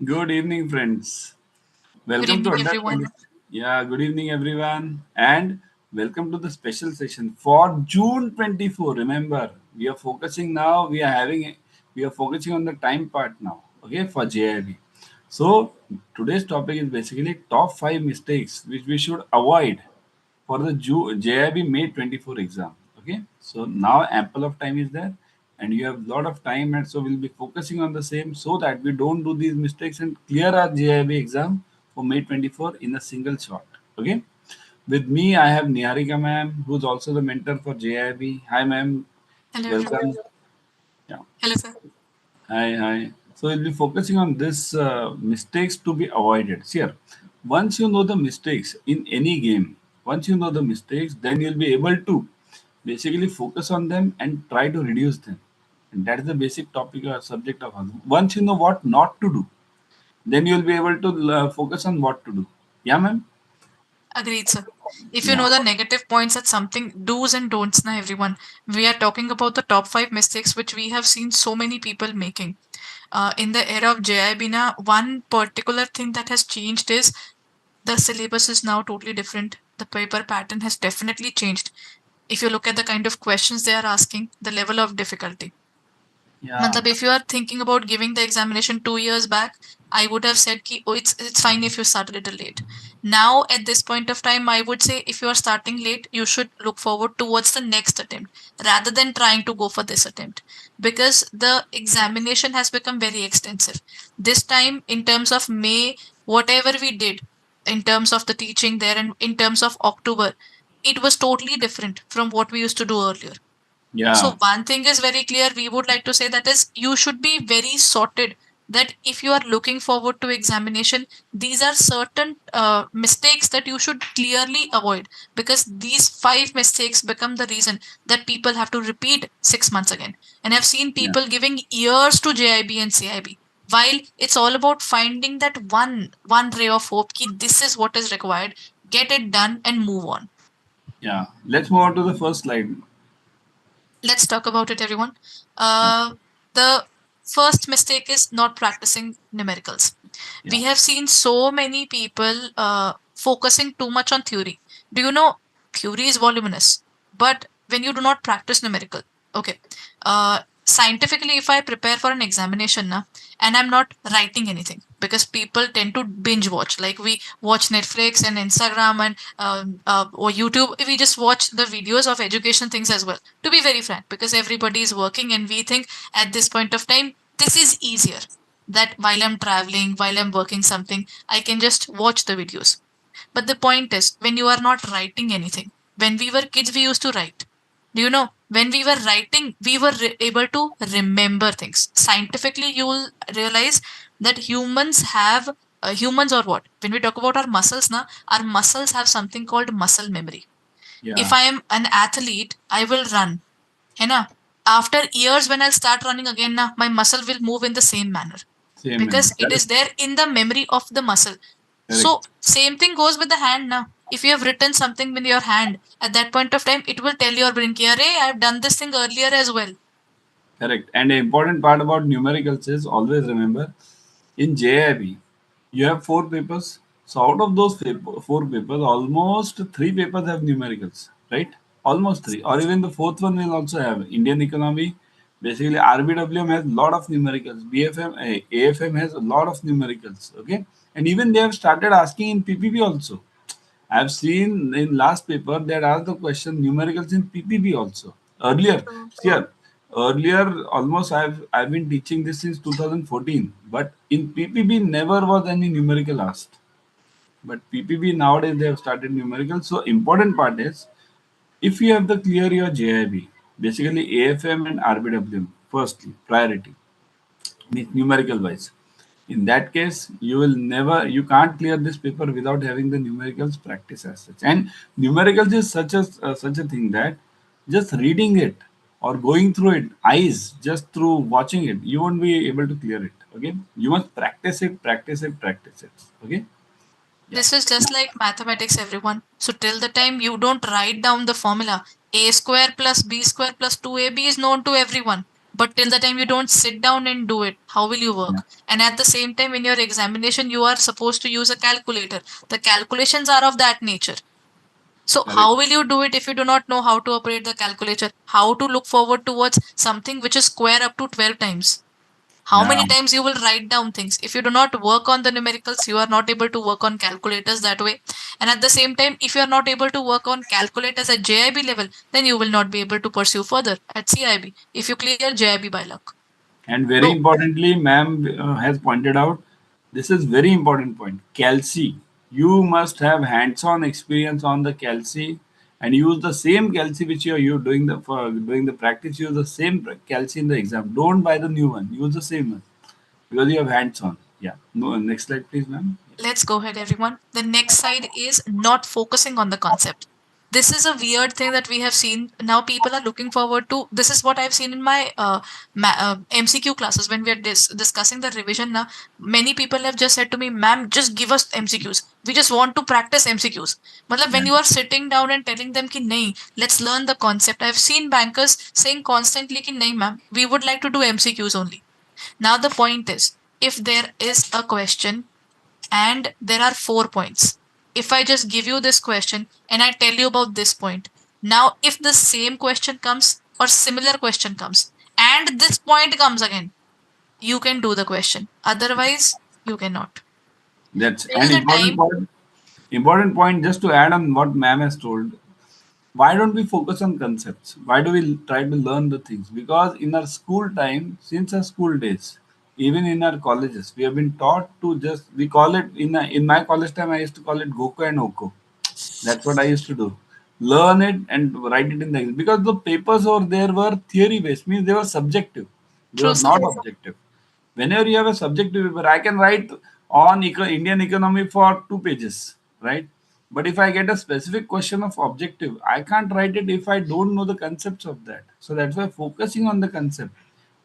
Good evening, friends. Good Welcome to evening, Adda everyone. 20. Yeah, good evening, everyone, and welcome to the special session for June 24. Remember, we are focusing now. We are focusing on the time part now. Okay, for JIB. So today's topic is basically top five mistakes which we should avoid for the JIB May 24 exam. Okay, so now ample of time is there, and you have lot of time, and so we'll be focusing on the same so that we don't do these mistakes and clear our JIB exam for May 24 in a single shot. Okay, with me I have Niharika ma'am, who's also the mentor for JIB. Hi ma'am, Hello, everyone. welcome. Yeah. Hello, sir. Hi, hi. So we'll be focusing on this mistakes to be avoided. See here, once you know the mistakes in any game, once you know the mistakes, then you'll be able to basically focus on them and try to reduce them. And that is the basic topic or subject of ours. Once you know what not to do, then you'll be able to focus on what to do. Yeah, ma'am. Agreed, sir. If you Yeah. know the negative points at something, do's and don'ts, na everyone. We are talking about the top five mistakes which we have seen so many people making. In the era of JIB, na, one particular thing that has changed is the syllabus is now totally different. The paper pattern has definitely changed. If you look at the kind of questions they are asking, the level of difficulty. Yeah. Matlab, if you are thinking about giving the examination 2 years back, I would have said ki, oh, it's fine if you start a little late. Now, at this point of time, I would say if you are starting late, you should look forward towards the next attempt rather than trying to go for this attempt because the examination has become very extensive. This time, in terms of May, whatever we did in terms of the teaching there and in terms of October, it was totally different from what we used to do earlier. Yeah. So one thing is very clear. We would like to say that is you should be very sorted. That if you are looking forward to examination, these are certain mistakes that you should clearly avoid because these five mistakes become the reason that people have to repeat 6 months again. And I've seen Yeah. people giving years to JIB and CIB. While it's all about finding that one ray of hope, ki this is what is required, get it done and move on. Yeah. Let's move on to the first slide. Let's talk about it, everyone. Yeah. The first mistake is not practicing numericals. Yeah. We have seen so many people focusing too much on theory. Do you know theory is voluminous, but when you do not practice numerical, okay. Scientifically, if I prepare for an examination na, and I'm not writing anything because people tend to binge watch, like we watch Netflix and Instagram and or YouTube. We just watch the videos of education things as well. To be very frank, because everybody is working and we think at this point of time this is easier that while I'm traveling, while I'm working something, I can just watch the videos. But the point is, when you are not writing anything, when we were kids, we used to write. Do you know? When we were writing, we were able to remember things. Scientifically, you will realize that humans or what? When we talk about our muscles, na, our muscles have something called muscle memory. If Yeah. I am an athlete, I will run. है ना? After years, when I'll start running again, na, my muscle will move in the same manner Same man. because it is Correct. there in the memory of the muscle. So Correct. same thing goes with the hand now. If you have written something with your hand, at that point of time, it will tell your brain, ki, "Arey, I've done this thing earlier as well." Correct. And the important part about numericals is always remember in JIB, you have four papers. So out of those four papers, almost three papers have numericals, right? Almost three, or even the fourth one will also have Indian economy. Basically, RBWM has a lot of numericals. AFM has a lot of numericals. Okay, and even they have started asking in PPB also. I've seen in last paper that asked the question numericals in PPB also. Earlier, True. here earlier almost I've been teaching this since 2014, but in PPB never was any numerical asked. But PPB nowadays they have started numerical. So important part is if you have the clear your JIB, basically AFM and RBWM, firstly priority means numerical wise. In that case, you can't clear this paper without having the numericals practice as such. And numericals is such a thing that just reading it or going through it, eyes, just through watching it, you won't be able to clear it. Okay, you must practice it, practice it, practice it. Okay, yeah, This is just like mathematics, everyone. So till the time you don't write down the formula, a square plus b square plus 2ab is known to everyone. But till the time you don't sit down and do it, how will you Yeah. work? And at the same time, in your examination, you are supposed to use a calculator. The calculations are of that nature. So Correct. how will you do it if you do not know how to operate the calculator? How to look forward towards something which is square up to 12 times? How Yeah. many times you will write down things? If you do not work on the numericals, you are not able to work on calculators that way. And at the same time, if you are not able to work on calculators at JIB level, then you will not be able to pursue further at CIB if you clear JIB by luck. And very So importantly, ma'am has pointed out, this is very important point. Calci. You must have hands-on experience on the calci and use the same calci which you doing the for doing the practice. Use the same calci in the exam. Don't buy the new one. Use the same one because you have hands-on. Yeah. No. Next slide, please, ma'am. let's go ahead, everyone. The next side is not focusing on the concept. This is a weird thing that we have seen. Now people are looking forward to. This is what I've seen in my MCQ classes when we are discussing the revision. Now, many people have just said to me, "Ma'am, just give us MCQs. We just want to practice MCQs." Matlab, Yeah. when you are sitting down and telling them ki nahi, let's learn the concept. I've seen bankers saying constantly ki nahi, ma'am, we would like to do MCQs only. Now the point is, if there is a question and there are 4 points. If I just give you this question and I tell you about this point, now if the same question comes or similar question comes and this point comes again, you can do the question. Otherwise, you cannot. That's Till an the important time, point. Important point. Just to add on what ma'am has told. Why don't we focus on concepts? Why do we try to learn the things? Because in our school time, since our school days, even in our colleges, we have been taught to just we call it in my college time. I used to call it Goku and Oko. That's what I used to do. Learn it and write it in the because the papers over there were theory based, means they were subjective. They true were sir. not objective. Whenever you have a subjective paper, I can write on Indian economy for 2 pages, right? But if I get a specific question of objective, I can't write it if I don't know the concepts of that. So that's why focusing on the concept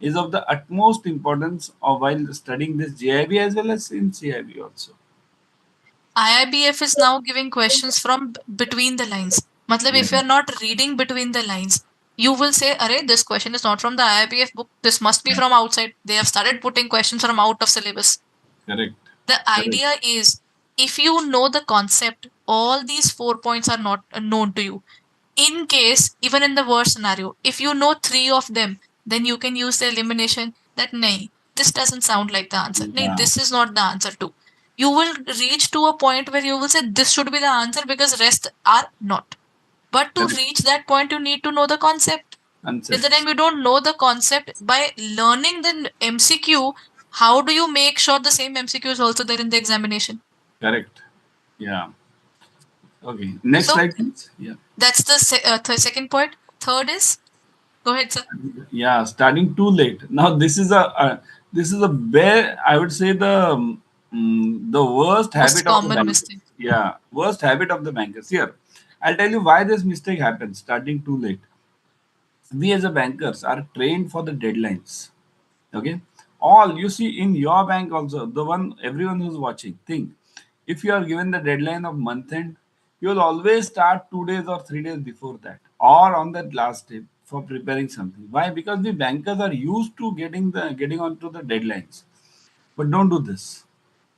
is of the utmost importance of while studying this JIB as well as in CIB also. IIBF is now giving questions from between the lines. Matlab, Yeah, if you're not reading between the lines, you will say, Array, this question is not from the IIBF book. This must be yeah, from outside. They have started putting questions from out of syllabus. correct, The correct. idea is if you know the concept, all these 4 points are not known to you. In case, even in the worst scenario, if you know three of them, then you can use the elimination that nay, this doesn't sound like the answer. Nay, Yeah, this is not the answer too. You will reach to a point where you will say this should be the answer because rest are not. But to correct. reach that point, you need to know the concept. Till the Concepts. time you don't know the concept, by learning the MCQ, how do you make sure the same MCQ is also there in the examination? Correct. Yeah. Okay. Next So slide, please. Yeah. that's the second point. Third is, go ahead, sir. Yeah, starting too late. Now this is a bare. I would say the worst Most habit of the common bankers. mistake. Yeah, worst habit of the bankers. Here, I'll tell you why this mistake happens. Starting too late. We as a bankers are trained for the deadlines. Okay, all you see in your bank also, the one everyone who's watching. Think, if you are given the deadline of month end, you will always start 2 days or 3 days before that, or on that last day for preparing something. Why? Because the bankers are used to getting onto the deadlines. But don't do this.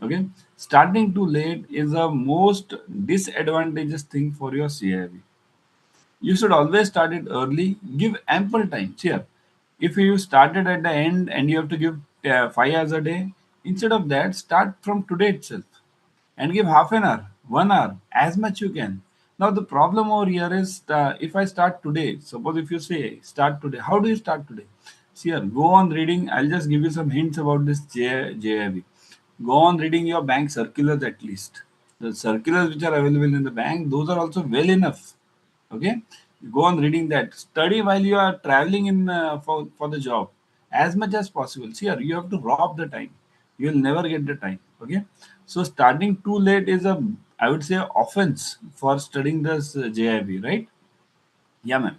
Okay, starting too late is the most disadvantageous thing for your CIV. You should always start it early. Give ample time. Here, if you started at the end and you have to give 5 hours a day, instead of that, start from today itself and give half an hour, 1 hour, as much you can. Now the problem over here is if I start today, suppose if you say start today, how do you start today? See here, go on reading. I'll just give you some hints about this JIB. Go on reading your bank circulars at least. The circulars which are available in the bank, those are also well enough. Okay, go on reading that. Study while you are traveling in for the job as much as possible. See here, you have to rob the time. You will never get the time. Okay, so starting too late is a, I would say, offense for studying this JIB, right? Yeah, ma'am.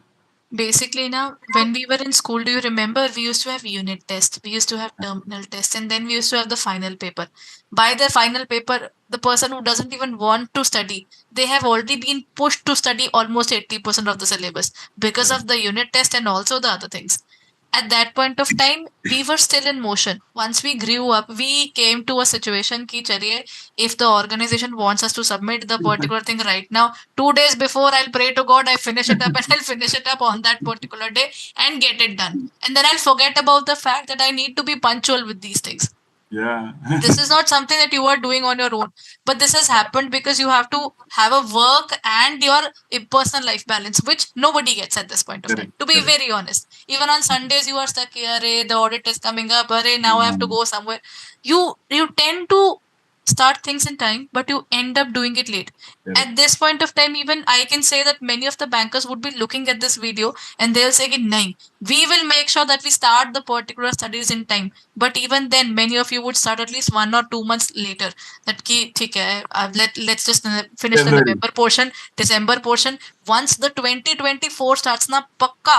Basically, now, when we were in school, do you remember we used to have unit tests, we used to have terminal tests, and then we used to have the final paper. By the final paper, the person who doesn't even want to study, they have already been pushed to study almost 80% of the syllabus because Correct. of the unit test and also the other things. At that point of time, we were still in motion. Once we grew up, we came to a situation ki chaliye, if the organization wants us to submit the particular thing right now, 2 days before, I'll pray to God, I finish it up, and I'll finish it up on that particular day and get it done. And then I'll forget about the fact that I need to be punctual with these things. Yeah. This is not something that you are doing on your own, but this has happened because you have to have a work and your personal life balance, which nobody gets at this point of time, Correct. to be Correct. very honest. Even on Sundays you are stuck here, "Arey, the audit is coming up, Arey, now I have to Um, go somewhere." You tend to start things in time, but you end up doing it late. correct. At this point of time, even I can say that many of the bankers would be looking at this video and they'll say, "Nahin, we will make sure that we start the particular studies in time." But even then, many of you would start at least 1 or 2 months later. That ki, theek hai, let's just finish the February. November portion, December portion. Once the 2024 starts, na pakka.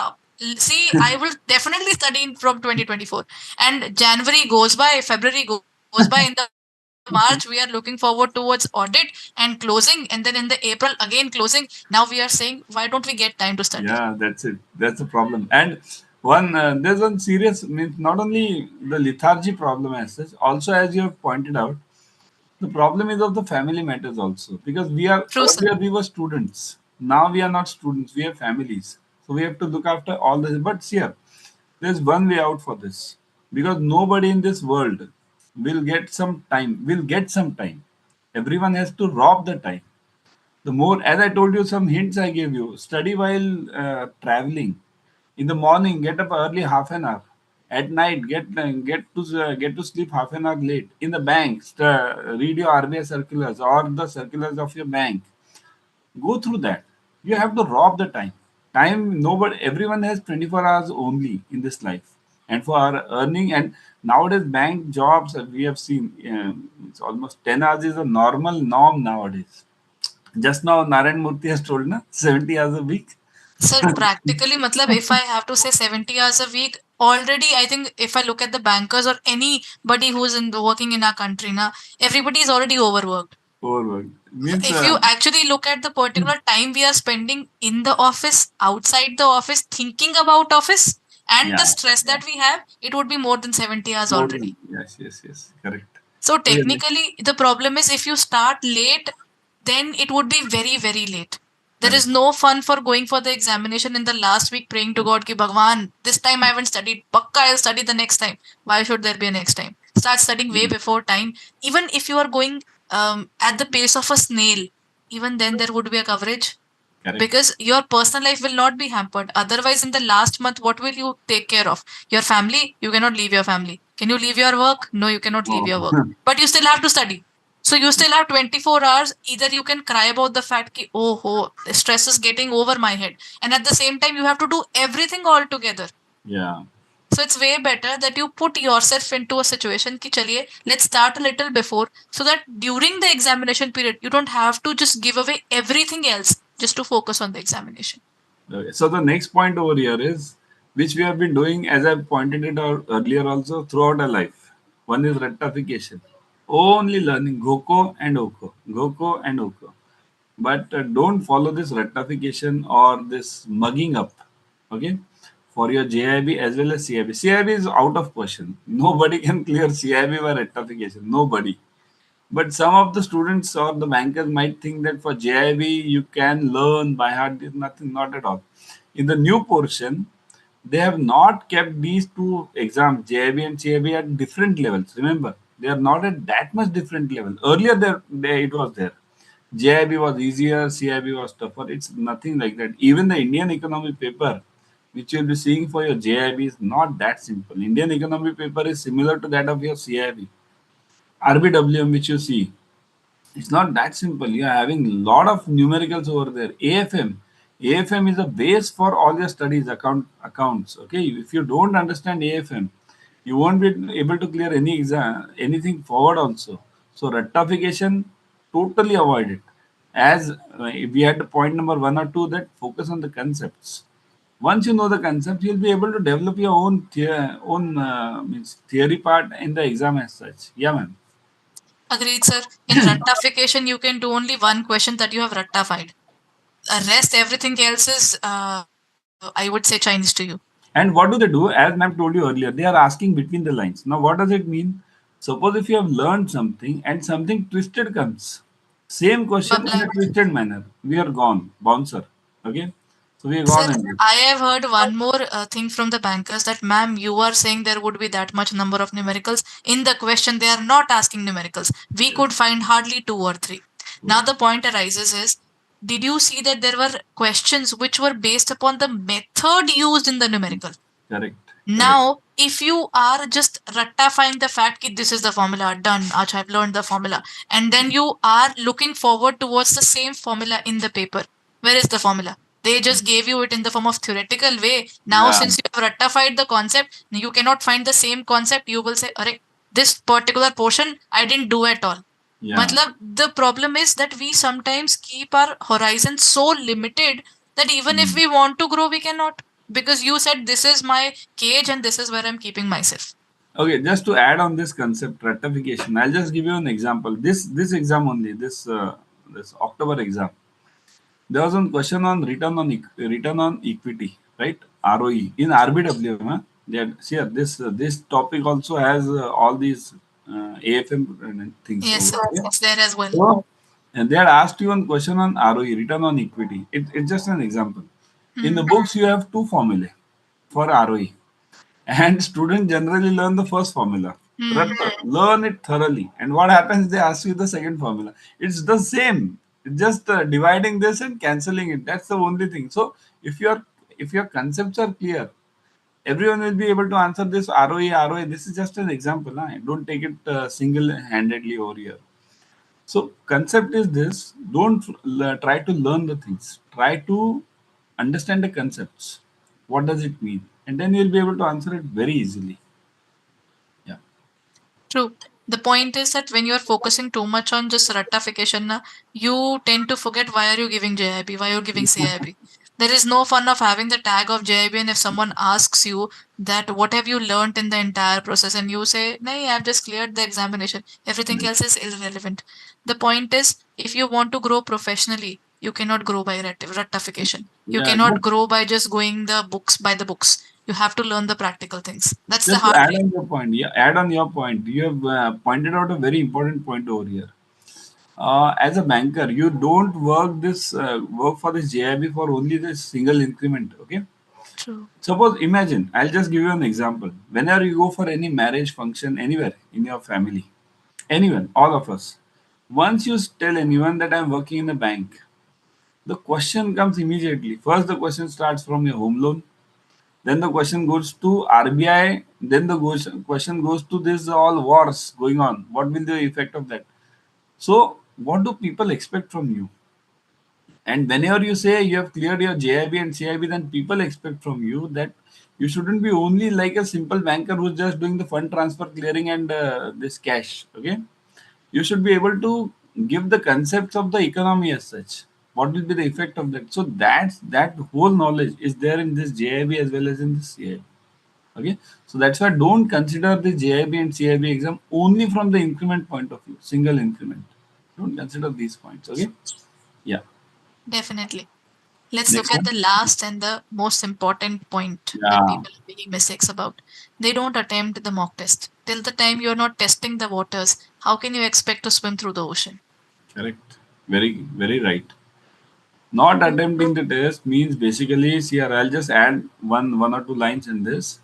See, I will definitely study from 2024. And January goes by, February goes by. In the March, we are looking forward towards audit and closing. And then in the April, again closing. Now we are saying, why don't we get time to study? Yeah, that's it. That's the problem. And there's one serious, means not only the lethargy problem as such, also as you have pointed out, the problem is of the family matters also, because we are True, sir. earlier we were students. Now we are not students. We have families, so we have to look after all this. But here, there's one way out for this, because nobody in this world will get some time. Will get some time. Everyone has to rob the time. The more, as I told you, some hints I gave you. Study while traveling. In the morning, get up early half an hour. At night, get to sleep half an hour late. In the bank, read your RBI circulars or the circulars of your bank. Go through that. You have to rob the time. Time, nobody, everyone has 24 hours only in this life. And for our earning, and nowadays bank jobs, we have seen, it's almost 10 hours is a normal norm nowadays. Just now, Narayan Murthy has told, na, 70 hours a week. Sir, practically, matlab, if I have to say 70 hours a week, already I think if I look at the bankers or anybody who's working in our country, na, everybody is already overworked. Overwork. So Means, if you actually look at the particular time we are spending in the office, outside the office, thinking about office, and the yeah, stress yeah. that we have, it would be more than 70 hours More already. than, yes, yes, yes, correct. So Really? technically, the problem is if you start late, then it would be very, very late. There is Correct. no fun for going for the examination in the last week praying to God ki Bhagwan, this time I haven't studied. Pakka I'll study the next time. Why should there be a next time? Start studying way Yeah, before time. Even if you are going at the pace of a snail, even then there would be a coverage correct. because your personal life will not be hampered. Otherwise, in the last month, what will you take care of? Your family? You cannot leave your family. Can you leave your work? No, you cannot leave Oh, your work. But you still have to study. So you still have 24 hours. Either you can cry about the fact that, oh, oh, the stress is getting over my head. And at the same time, you have to do everything all together. yeah, So it's way better that you put yourself into a situation ki chaliye, let's start a little before so that during the examination period, you don't have to just give away everything else just to focus on the examination. okay. So the next point over here is, which we have been doing, as I pointed it out earlier also, throughout our life. One is rectification. Only learning Goko and Oko. Goko and Oko. But don't follow this rectification or this mugging up. Okay. For your JIB as well as CIB. CIB is out of question. Nobody can clear CIB by rectification. Nobody. But some of the students or the bankers might think that for JIB you can learn by heart. There's nothing, not at all. In the new portion, they have not kept these two exams, JIB and CIB, at different levels. Remember, they are not at that much different level. Earlier, it was there. JIB was easier, CIB was tougher. It's nothing like that. Even the Indian economy paper, which you'll be seeing for your JIB, is not that simple. Indian economy paper is similar to that of your CIB. RBWM, which you see, it's not that simple. You are having a lot of numericals over there. AFM is a base for all your studies, accounts. Okay, if you don't understand AFM, you won't be able to clear any exam, anything forward also. So rectification, totally avoid it. As if we had point number one or two, that focus on the concepts. Once you know the concept, you'll be able to develop your own means theory part in the exam as such. Yeah, man. Agreed, sir. In rectification, you can do only one question that you have rectified. Rest, everything else is, I would say, Chinese to you. And what do they do? As ma'am told you earlier, they are asking between the lines. Now, what does it mean? Suppose if you have learned something and something twisted comes, same question in a Babla. twisted manner, we are gone, bouncer. Okay, so we are Sir, gone in this. I have heard one more thing from the bankers that, ma'am, you are saying there would be that much number of numericals. In the question, they are not asking numericals. We Yes. could find hardly two or three. Now, the point arises is, did you see that there were questions which were based upon the method used in the numerical? Correct, correct. Now, if you are just ratifying the fact that this is the formula, done, Acha, I've learned the formula, and then you are looking forward towards the same formula in the paper, where is the formula? They just gave you it in the form of theoretical way. Now, Yeah, since you have ratified the concept, you cannot find the same concept. You will say, Arre, this particular portion I didn't do at all. yeah. Matlab, the problem is that we sometimes keep our horizon so limited that even if Mm. we want to grow, we cannot. Because you said this is my cage and this is where I'm keeping myself. Okay, just to add on this concept, rectification, I'll just give you an example. This exam only, this October exam. There was one question on return on equity, right? ROE in RBW. Huh? They had, see here, this topic also has all these AFM things Yes, over sir. here. It's there as well. So, and they had asked you one question on ROE, return on equity. It's just an example. In the Hmm. books, you have two formulae for ROE, and students generally learn the first formula. Hmm. Learn it thoroughly. And what happens? They ask you the second formula. It's the same. It's just dividing this and canceling it. That's the only thing. So if your concepts are clear, everyone will be able to answer this ROE. ROE. This is just an example. Huh? Don't take it single-handedly over here. So concept is this: don't try to learn the things. Try to understand the concepts. What does it mean? And then you'll be able to answer it very easily. Yeah. True. The point is that when you are focusing too much on just ratification, na, you tend to forget why are you giving JIB, why you're giving CIB. There is no fun of having the tag of JIB, and if someone asks you that what have you learnt in the entire process, and you say, "Nahi, I've just cleared the examination. Everything else is irrelevant." The point is, if you want to grow professionally, you cannot grow by ratification. You Yeah. cannot grow by just going the books by the books. You have to learn the practical things. That's the Just to hard add way. on your point, yeah, add on your point. You have pointed out a very important point over here. As a banker, you don't work for this JIB for only this single increment. Okay. True. Suppose, imagine, I'll just give you an example. Whenever you go for any marriage function anywhere in your family, anyone, all of us, once you tell anyone that I'm working in a bank, the question comes immediately. First, the question starts from your home loan. Then the question goes to RBI. Then the question goes to this all wars going on. What will the effect of that? So, what do people expect from you? And whenever you say you have cleared your JIB and CIB, then people expect from you that you shouldn't be only like a simple banker who's just doing the fund transfer clearing and this cash. Okay, you should be able to give the concepts of the economy as such. What will be the effect of that? So that whole knowledge is there in this JIB as well as in this CIB. Okay, so that's why don't consider the JIB and CIB exam only from the increment point of view, single increment. Don't consider these points. Okay, yeah. Definitely. Let's look Next at one. the last and the most important point that Yeah, people are making mistakes about. They don't attempt the mock test. Till the time you're not testing the waters, how can you expect to swim through the ocean? correct. Very right. Not attempting the test means basically, see here, I'll just add one or two lines in this.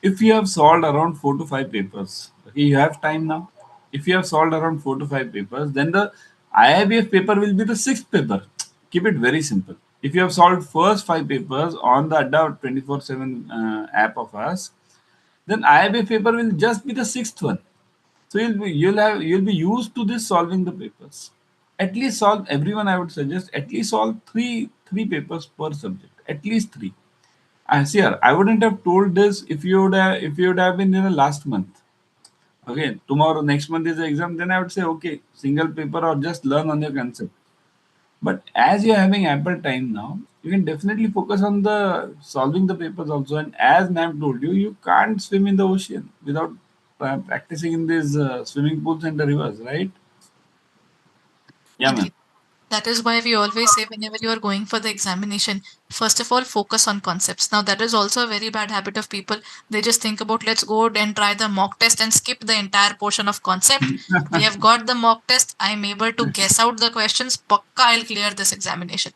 If you have solved around 4 to 5 papers, okay, you have time now. If you have solved around 4 to 5 papers, then the IIBF paper will be the sixth paper. Keep it very simple. If you have solved first 5 papers on the Adda 24/7 app of us, then IIBF paper will just be the sixth one. So you'll be used to this solving the papers. At least solve everyone. I would suggest at least solve three papers per subject. At least three. I see here. I wouldn't have told this if you would have been in the last month. Okay, tomorrow next month is the exam. Then I would say okay, single paper or just learn on your concept. But as you're having ample time now, you can definitely focus on the solving the papers also. And as ma'am told you, you can't swim in the ocean without practicing in these swimming pools and the rivers, right? Yeah, ma'am. Agree. That is why we always say whenever you are going for the examination, first of all, focus on concepts. Now, that is also a very bad habit of people. They just think about let's go and try the mock test and skip the entire portion of concept. We have got the mock test. I'm able to guess out the questions. Pakka, I'll clear this examination.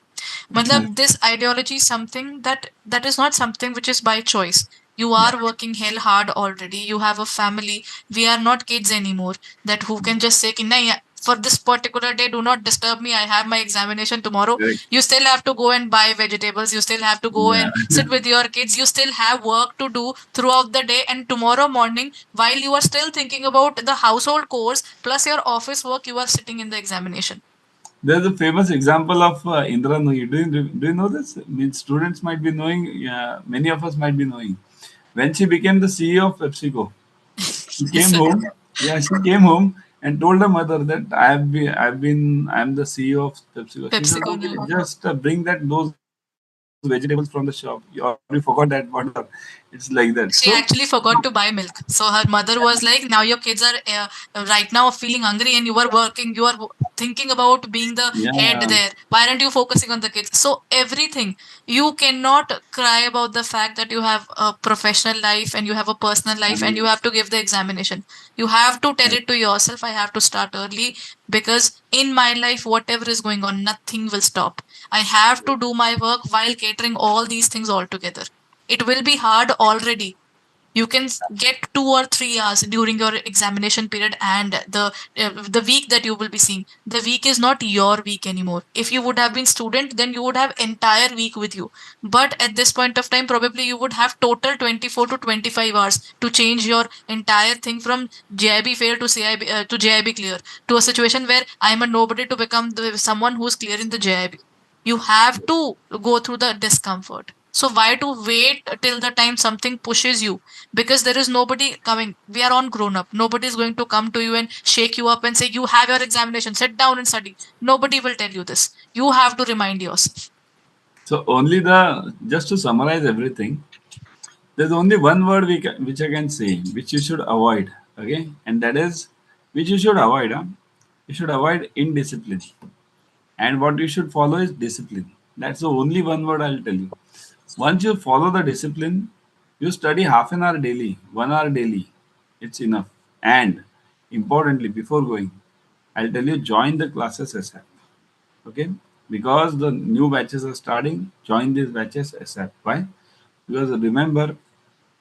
Matlab, this ideology is something that is not something which is by choice. You Yeah. are working hell hard already. You have a family. We are not kids anymore. That who can just say, "Ki, nahi, for this particular day, do not disturb me. I have my examination tomorrow." Correct. You still have to go and buy vegetables. You still have to go Yeah. and sit with your kids. You still have work to do throughout the day. And tomorrow morning, while you are still thinking about the household chores plus your office work, you are sitting in the examination. There's a famous example of Indra Nooyi. Do you know this? Means students might be knowing. Yeah, many of us might be knowing. When she became the CEO of PepsiCo, she Yes, came sir. home. Yeah, she came home and told her mother that I'm the CEO of PepsiCo. She said, PepsiCo okay, now. just bring those vegetables from the shop. You already forgot that whatever. It's like that. So She actually forgot to buy milk. So her mother was like, now your kids are right now feeling hungry and you are working, you are thinking about being the head yeah, there. Why aren't you focusing on the kids? So everything, you cannot cry about the fact that you have a professional life and you have a personal life and you have to give the examination. You have to tell it to yourself, I have to start early because in my life, whatever is going on, nothing will stop. I have to do my work while catering all these things all together. It will be hard already. You can get 2 or 3 hours during your examination period and the week that you will be seeing. The week is not your week anymore. If you would have been student, then you would have entire week with you. But at this point of time, probably you would have total 24 to 25 hours to change your entire thing from JIB fail to CIB to JIB clear to a situation where I'm a nobody to become someone who's clearing the JIB. You have to go through the discomfort. So why to wait till the time something pushes you? Because there is nobody coming. We are on grown up. Nobody is going to come to you and shake you up and say, you have your examination, sit down and study. Nobody will tell you this. You have to remind yourself. so only the just to summarize everything, there's only one word which I can say, which you should avoid. Okay, and that is which you should avoid. Huh? You should avoid indiscipline, and what you should follow is discipline. That's the only one word I'll tell you. Once you follow the discipline, you study half an hour daily, 1 hour daily. It's enough. And importantly, before going, I'll tell you join the classes ASAP. Okay? Because the new batches are starting, join these batches ASAP. Why? Because remember,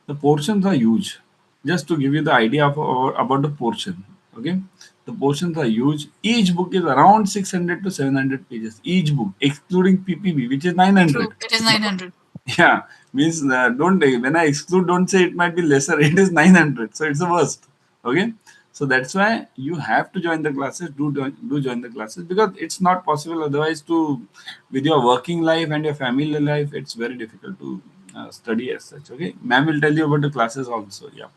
the portions are huge. Just to give you the idea about the portion. Okay? The portions are huge. Each book is around 600 to 700 pages. Each book, excluding PPB, which is 900. True. It is 900. Yeah, means don't when I exclude, don't say it might be lesser. It is 900, so it's the worst. Okay, so that's why you have to join the classes. Do join the classes because it's not possible otherwise to with your working life and your family life. It's very difficult to study as such. Okay, ma'am will tell you about the classes also. Yeah.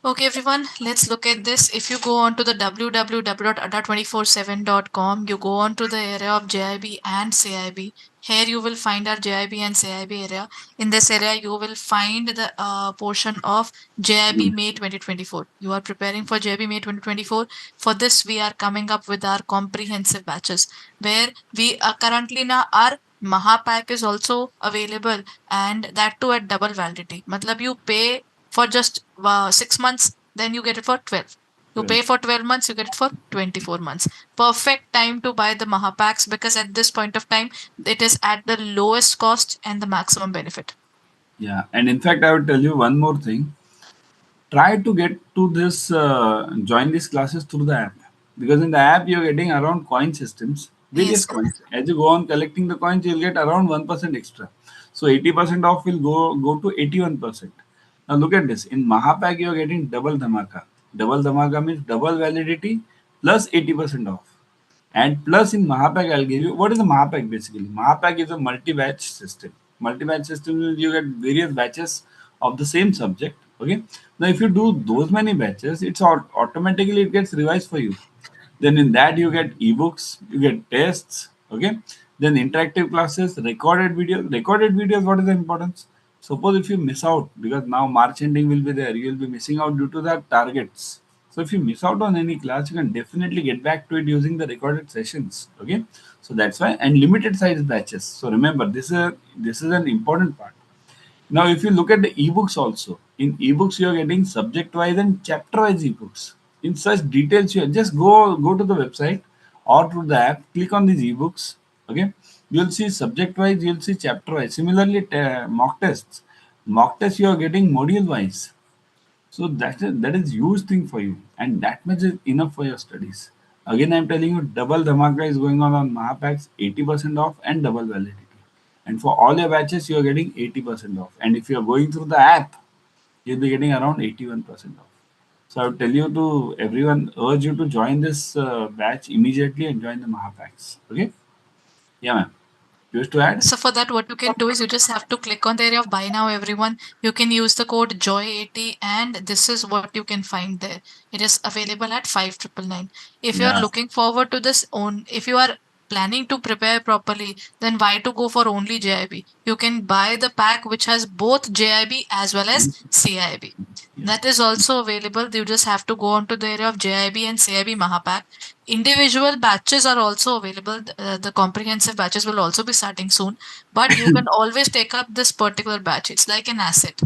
Okay, everyone, let's look at this. If you go on to the www.adda247.com, you go on to the area of JIB and CIB. Here you will find our JIB and CIB area. In this area, you will find the portion of JIB Mm. May 2024. You are preparing for JIB May 2024. For this, we are coming up with our comprehensive batches where we are currently now our Mahapack is also available and that too at double validity. Matlab you pay for just 6 months, then you get it for 12. You Well, pay for 12 months, you get it for 24 months. Perfect time to buy the Mahapacks because at this point of time, it is at the lowest cost and the maximum benefit. yeah, and in fact, I would tell you one more thing. Try to get to this join these classes through the app because in the app you're getting around coin systems, various Yes. coins. As you go on collecting the coins, you'll get around 1% extra, so 80% off will go to 81%. Now look at this, in Mahapack you're getting double means double validity plus 80% off. And plus in Mahapack, I'll give you what is a Mahapack basically. Mahapack is a multi-batch system. Multi-batch system is you get various batches of the same subject. Okay. Now if you do those many batches, it's automatically it gets revised for you. Then in that you get ebooks, you get tests. Okay. Then interactive classes, recorded videos. Recorded videos, what is the importance? Suppose if you miss out because now March ending will be there, you will be missing out due to the targets. So if you miss out on any class, you can definitely get back to it using the recorded sessions. Okay, so that's why, and limited size batches. So remember, this is an important part. Now, if you look at the ebooks also, in ebooks you are getting subject-wise and chapter-wise ebooks. In such details, you just go to the website or to the app, click on these ebooks. Okay, you'll see subject-wise, you'll see chapter-wise. Similarly, mock tests. Mock tests you are getting module-wise. So that is huge thing for you, and that much is enough for your studies. Again, I'm telling you, double dhamaka is going on Mahapacks, 80% off and double validity. And for all your batches, you are getting 80% off. And if you are going through the app, you'll be getting around 81% off. So I would tell you to everyone, urge you to join this batch immediately and join the Mahapacks. Okay? Yeah, ma'am. You wish to add? So for that, what you can do is you just have to click on the area of buy now everyone. You can use the code JOY80 and this is what you can find there. It is available at 5999. If you are Yeah. looking forward to this own, if you are planning to prepare properly, then why to go for only JIB? You can buy the pack which has both JIB as well as CIB. Yeah. That is also available. You just have to go on to the area of JIB and CIB Mahapack. Individual batches are also available. The comprehensive batches will also be starting soon, but you can always take up this particular batch. It's like an asset.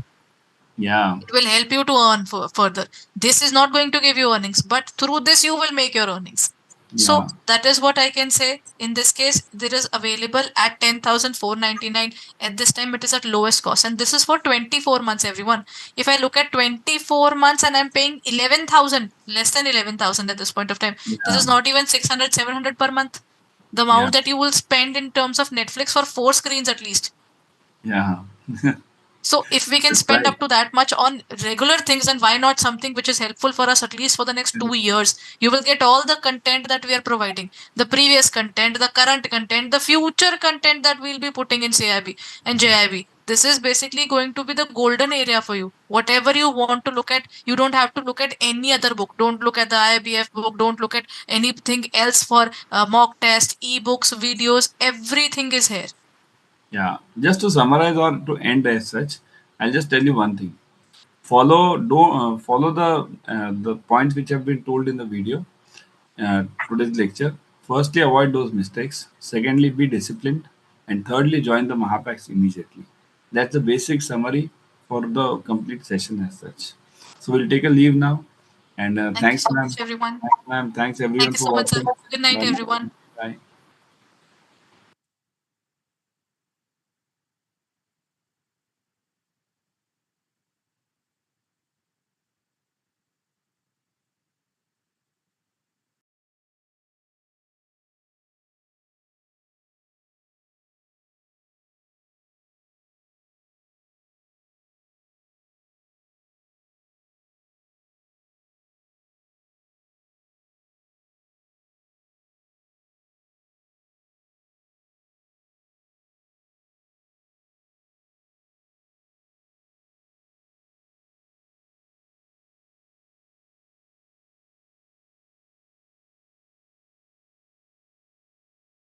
Yeah. It will help you to earn further. This is not going to give you earnings, but through this you will make your earnings. So Yeah. that is what I can say. In this case, there is available at 10,499. At this time, it is at lowest cost, and this is for 24 months. Everyone, if I look at 24 months and I'm paying 11,000, less than 11,000 at this point of time, this Yeah. is not even 600, 700 per month. The Yeah. amount that you will spend in terms of Netflix for 4 screens at least. Yeah. So if we can That's spend right. up to that much on regular things, then why not something which is helpful for us at least for the next 2 years? You will get all the content that we are providing, the previous content, the current content, the future content that we'll be putting in CIB and JIB. This is basically going to be the golden area for you. Whatever you want to look at, you don't have to look at any other book. Don't look at the IBF book. Don't look at anything else for mock test, ebooks, videos. Everything is here. Yeah, just to summarize or to end as such, I'll just tell you one thing. Follow the points which have been told in the video, today's lecture. Firstly, avoid those mistakes. Secondly, be disciplined, and thirdly, join the Mahapacks immediately. That's the basic summary for the complete session as such. So we'll take a leave now, and Thank you thanks, so ma'am. much, everyone. Thanks, ma'am. Thanks Thank everyone you for so much, sir. watching. Good night, Bye. everyone. Bye.